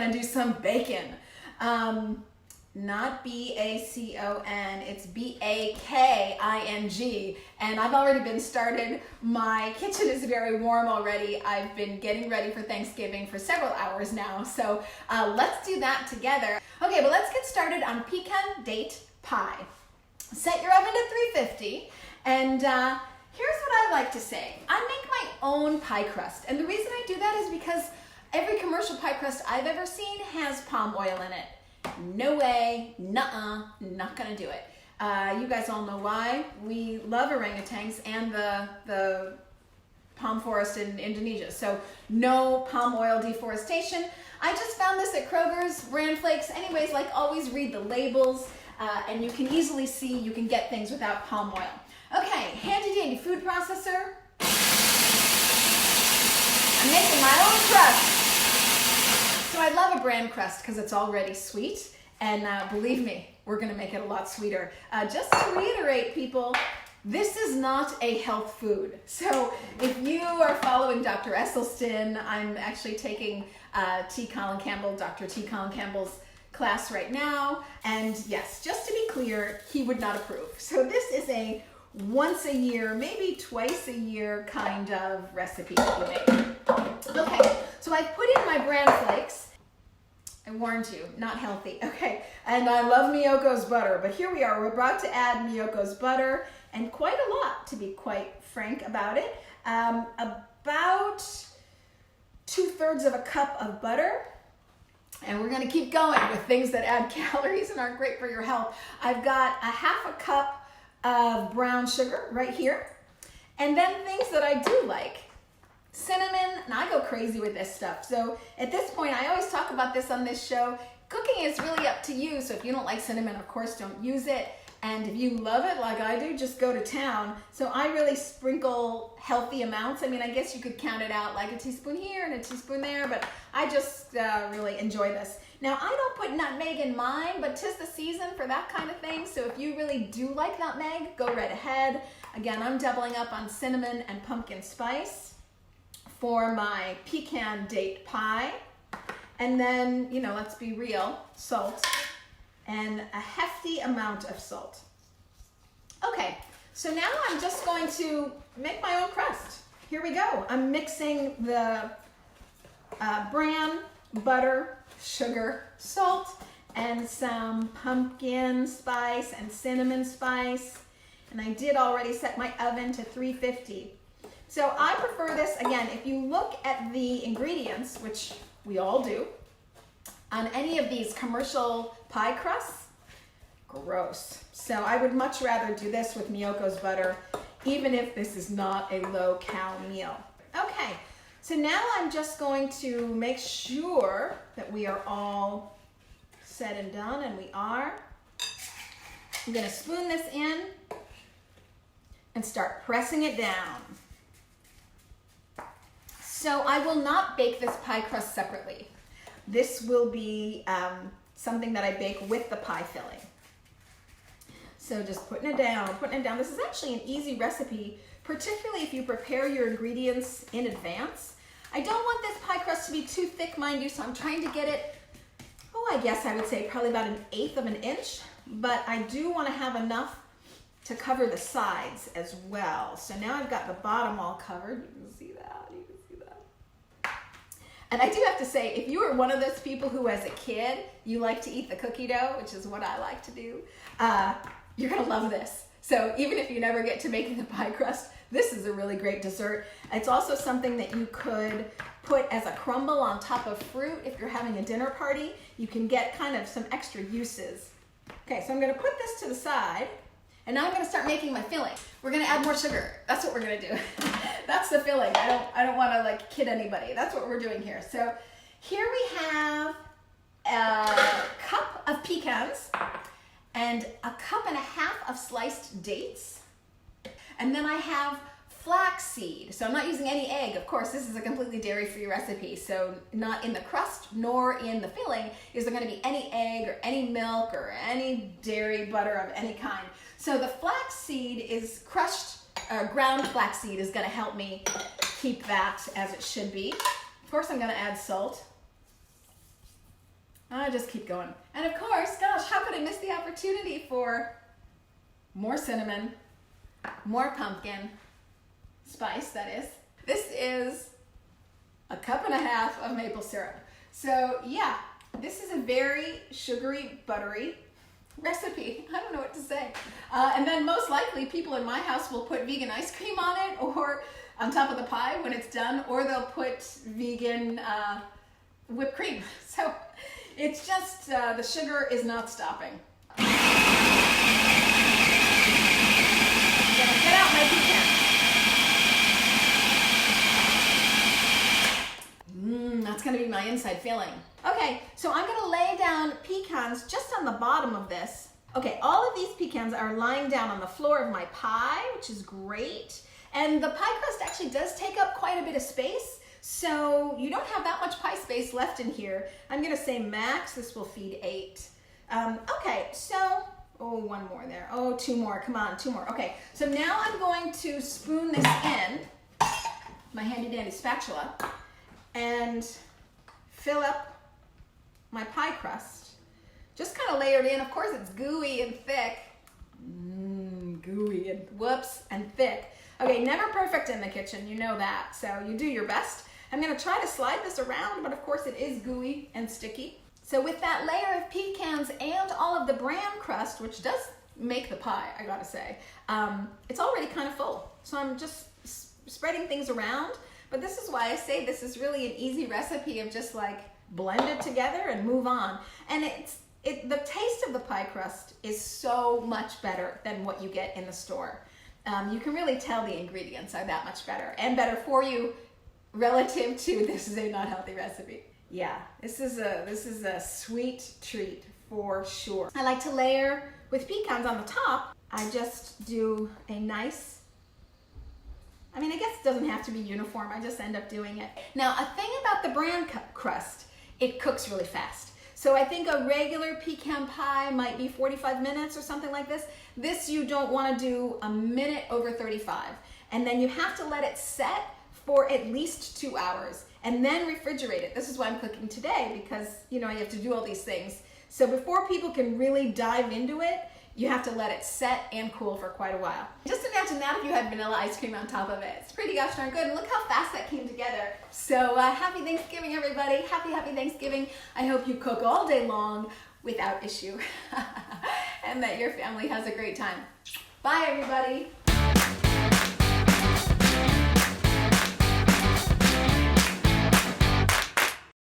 gonna do some bacon. Not B-A-C-O-N, it's B-A-K-I-N-G. And I've already been started. My kitchen is very warm already. I've been getting ready for Thanksgiving for several hours now. So let's do that together. Okay, but let's get started on Pecan-Date pie. Set your oven to 350, and here's what I like to say. I make my own pie crust, and the reason I do that is because every commercial pie crust I've ever seen has palm oil in it. No way, nuh-uh, not gonna do it. You guys all know why. We love orangutans and the palm forest in Indonesia, so no palm oil deforestation. I just found this at Kroger's, bran flakes. Anyways, like always, read the labels. And you can easily see you can get things without palm oil. Okay, handy dandy food processor. I'm making my own crust. So I love a bran crust because it's already sweet, and believe me, we're gonna make it a lot sweeter. Just to reiterate, people, this is not a health food. So if you are following Dr. Esselstyn, I'm actually taking Dr. T. Colin Campbell's class right now, and yes, just to be clear, he would not approve. So this is a once a year, maybe twice a year kind of recipe that we make. Okay, so I've put in my bran flakes. I warned you, not healthy. Okay, and I love Miyoko's butter, but here we are. We're about to add Miyoko's butter, and quite a lot, to be quite frank about it. About 2/3 of a cup of butter. And we're gonna keep going with things that add calories and aren't great for your health. I've got a 1/2 cup of brown sugar right here. And then things that I do like. Cinnamon, and I go crazy with this stuff. So at this point, I always talk about this on this show. Cooking is really up to you. So if you don't like cinnamon, of course, don't use it. And if you love it like I do, just go to town. So I really sprinkle healthy amounts. I mean, I guess you could count it out like a teaspoon here and a teaspoon there, but I just really enjoy this. Now, I don't put nutmeg in mine, but 'tis the season for that kind of thing. So if you really do like nutmeg, go right ahead. Again, I'm doubling up on cinnamon and pumpkin spice for my Pecan-Date pie. And then, you know, let's be real, salt. And a hefty amount of salt. Okay, so now I'm just going to make my own crust. Here we go. I'm mixing the bran, butter, sugar, salt, and some pumpkin spice and cinnamon spice. And I did already set my oven to 350. So I prefer this, again, if you look at the ingredients, which we all do, on any of these commercial pie crusts, gross. So I would much rather do this with Miyoko's butter, even if this is not a low-cal meal. Okay, so now I'm just going to make sure that we are all said and done, and we are. I'm gonna spoon this in and start pressing it down. So I will not bake this pie crust separately. This will be something that I bake with the pie filling. So just putting it down, putting it down. This is actually an easy recipe, particularly if you prepare your ingredients in advance. I don't want this pie crust to be too thick, mind you, so I'm trying to get it, I guess I would say probably about 1/8 of an inch, but I do want to have enough to cover the sides as well. So now I've got the bottom all covered. You can see that, you can see that. And I do have to say, if you are one of those people who as a kid, you like to eat the cookie dough, which is what I like to do, you're gonna love this. So even if you never get to making the pie crust, this is a really great dessert. It's also something that you could put as a crumble on top of fruit if you're having a dinner party. You can get kind of some extra uses. Okay, so I'm gonna put this to the side, and now I'm gonna start making my filling. We're gonna add more sugar. That's what we're gonna do. That's the filling. I don't wanna like kid anybody. That's what we're doing here. So here we have a cup of pecans and 1.5 cups of sliced dates. And then I have flaxseed. So I'm not using any egg. Of course, this is a completely dairy-free recipe. So not in the crust nor in the filling is there going to be any egg or any milk or any dairy butter of any kind. So the flaxseed is crushed, ground flaxseed is going to help me keep that as it should be. Of course, I'm going to add salt. I just keep going. And of course, gosh, how could I miss the opportunity for more cinnamon, more pumpkin spice, that is. This is a cup and a half of maple syrup. So yeah, this is a very sugary, buttery recipe. I don't know what to say. And then most likely people in my house will put vegan ice cream on it or on top of the pie when it's done, or they'll put vegan whipped cream. So it's just, the sugar is not stopping. I'm gonna get out my pecan. That's gonna be my inside feeling. Okay, so I'm gonna lay down pecans just on the bottom of this. Okay, all of these pecans are lying down on the floor of my pie, which is great. And the pie crust actually does take up quite a bit of space, so you don't have that much pie space left in here. I'm gonna say max, this will feed 8. Okay, so, oh, one more there. Oh, 2 more, come on, 2 more. Okay, so now I'm going to spoon this in, my handy dandy spatula, and fill up my pie crust. Just kind of layered in. Of course, it's gooey and thick. Gooey and whoops and thick. Okay, never perfect in the kitchen, you know that. So you do your best. I'm gonna try to slide this around, but of course it is gooey and sticky. So with that layer of pecans and all of the bran crust, which does make the pie, I gotta say, it's already kind of full. So I'm just spreading things around. But this is why I say this is really an easy recipe of just like blend it together and move on. And the taste of the pie crust is so much better than what you get in the store. You can really tell the ingredients are that much better and better for you relative to this is a not healthy recipe. Yeah, this is a sweet treat for sure. I like to layer with pecans on the top. I just do a nice, I mean, I guess it doesn't have to be uniform. I just end up doing it. Now, a thing about the bran crust, it cooks really fast. So I think a regular pecan pie might be 45 minutes or something like this. This you don't want to do a minute over 35. And then you have to let it set for at least 2 hours and then refrigerate it. This is why I'm cooking today because, you know, you have to do all these things. So before people can really dive into it, you have to let it set and cool for quite a while. Just imagine that if you had vanilla ice cream on top of it. It's pretty gosh darn good. And look how fast that came together. So happy Thanksgiving, everybody. Happy Thanksgiving. I hope you cook all day long without issue and that your family has a great time. Bye, everybody.